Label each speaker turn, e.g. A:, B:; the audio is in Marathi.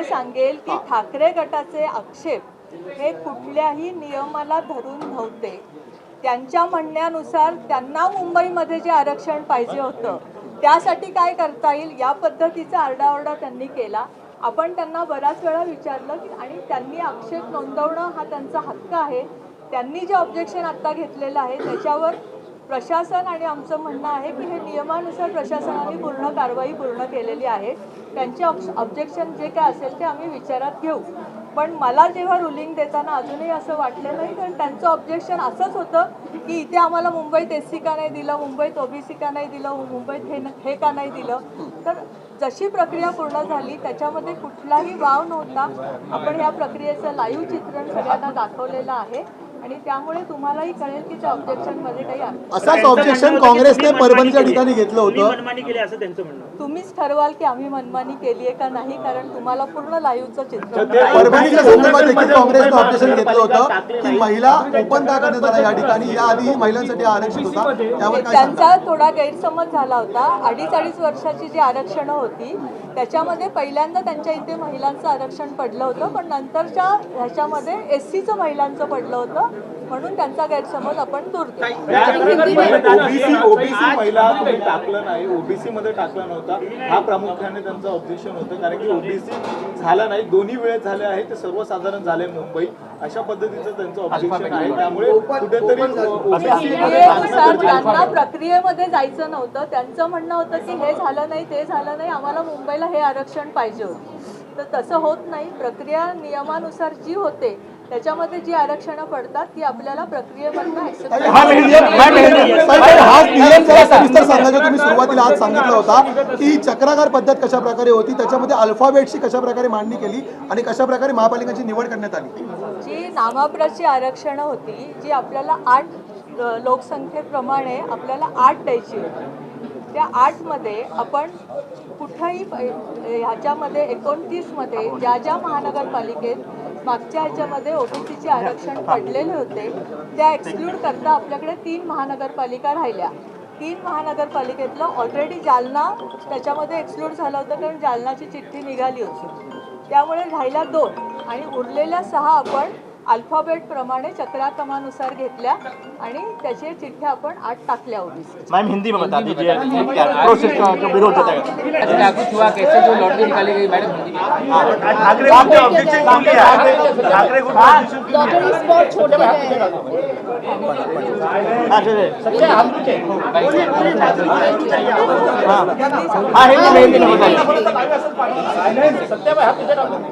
A: हे सांगेल की ठाकरे गटाचे आक्षेप हे कुठल्याही नियमाला धरून नव्हते. त्यांच्या म्हणण्यानुसार त्यांना मुंबईमध्ये जे आरक्षण पाहिजे होतं त्यासाठी काय करता येईल या पद्धतीचा आरडाओरडा त्यांनी केला. आपण त्यांना बराच वेळा विचारलं की आणि त्यांनी आक्षेप नोंदवणं हा त्यांचा हक्क आहे. त्यांनी जे ऑब्जेक्शन आत्ता घेतलेलं आहे त्याच्यावर प्रशासन आणि आमचं म्हणणं आहे की हे नियमानुसार प्रशासनाने पूर्ण कारवाई पूर्ण केलेली आहे. त्यांचे ऑब्जेक्शन जे काय असेल ते आम्ही विचारात घेऊ. पण मला जेव्हा रुलिंग देताना अजूनही असं वाटलं नाही, कारण त्यांचं ऑब्जेक्शन असंच होतं की इथे आम्हाला मुंबईत एस सी का नाही दिलं, मुंबईत ओबीसी का नाही दिलं, मुंबईत हे का नाही दिलं. तर जशी प्रक्रिया पूर्ण झाली त्याच्यामध्ये कुठलाही वाव नव्हता. आपण या प्रक्रियेचं लाईव्ह चित्रण सगळ्यांना दाखवलेलं आहे आणि त्यामुळे तुम्हालाही कळेल की त्या ऑब्जेक्शनमध्ये काही
B: असंच ऑब्जेक्शन काँग्रेसने परभणीच्या ठिकाणी घेतलं होतं.
C: मनमानी केली असं त्यांचं म्हणणं.
A: तुम्हीच ठरवाल की आम्ही मनमानी केली आहे का नाही, कारण तुम्हाला पूर्ण लाईव्हचं चित्र.
B: परभणीच्या संदर्भात देखील काँग्रेसने ऑब्जेक्शन घेतलं होतं की महिला ओपन का करण्यात आला या ठिकाणी, याआधी महिलांसाठी आरक्षित होता, त्यावर काय
A: त्यांचा थोडा गैरसमज झाला होता. अडीच वर्षाची जी आरक्षणं होती त्याच्यामध्ये पहिल्यांदा त्यांच्या इथे महिलांचं आरक्षण पडलं होतं, पण नंतरच्या ह्याच्यामध्ये एस सीचं महिलांचं पडलं होतं, म्हणून त्यांचा गैरसमज आपण दूर केला.
D: ओबीसी महिला तुम्ही टाकलं नाही, ओबीसी मध्ये टाकला नव्हता, हा प्रामुख्याने त्यांचं ऑब्जेक्शन होतं. कारण की ओबीसी झाला नाही, दोन्ही वेळेस झाले आहे, ते सर्वसाधारण झाले मुंबई, अशा पद्धतीचं त्यांचं ऑब्जेक्शन आहे. त्यामुळे कुठेतरी
A: त्यांना प्रक्रियेमध्ये जायचं नव्हतं. त्यांचं म्हणणं होतं की हे झालं नाही, ते झालं नाही, आम्हाला मुंबईला हे आरक्षण पाहिजे होतं. तर तसं होत नाही. प्रक्रिया नियमानुसार जी होते त्याच्यामध्ये जी आरक्षणं पडतात ती आपल्याला प्रक्रियेमधनं
B: तुम्ही सुरुवातीला आज सांगितलं होता की चक्राकार पद्धत कशा प्रकारे होती, त्याच्यामध्ये अल्फाबेटची कशा प्रकारे मांडणी केली आणि कशा प्रकारे महापालिकांची निवड करण्यात आली.
A: जी नामाप्रची आरक्षणं होती, जी आपल्याला 8 लोकसंख्येप्रमाणे आपल्याला 8 द्यायची होती, त्या 8मध्ये आपण कुठंही ह्याच्यामध्ये 29मध्ये ज्या महानगरपालिकेत मागच्या ह्याच्यामध्ये ओबीसीचे आरक्षण पडलेले होते त्या एक्सक्लूड करता आपल्याकडे 3 महानगरपालिका राहिल्या. 3 महानगरपालिकेतलं ऑलरेडी जालना त्याच्यामध्ये एक्सक्लूड झालं होतं, कारण जालनाची चिठ्ठी निघाली होती. त्यामुळे राहिल्या 2 आणि उरलेल्या 6 आपण अल्फाबेट प्रमाणे चक्राक्रमानुसार घेतल्या आणि त्याचे चिठ्ठ्या आपण 8 टाकल्या ओबीसी.
C: मैम हिंदी में बता दीजिए प्रोसेस का जो विरोध होता है
E: लागू हुआ कैसे जो लॉटरी निकाली गई मैडम हिंदी में
C: ठाकरे ग्रुप ने ऑब्जेक्शन क्यों किया ठाकरे ग्रुप ने ऑब्जेक्शन क्यों किया
A: लॉटरी स्पॉट छोड़ के गए
C: हां हिंदी में बताइए।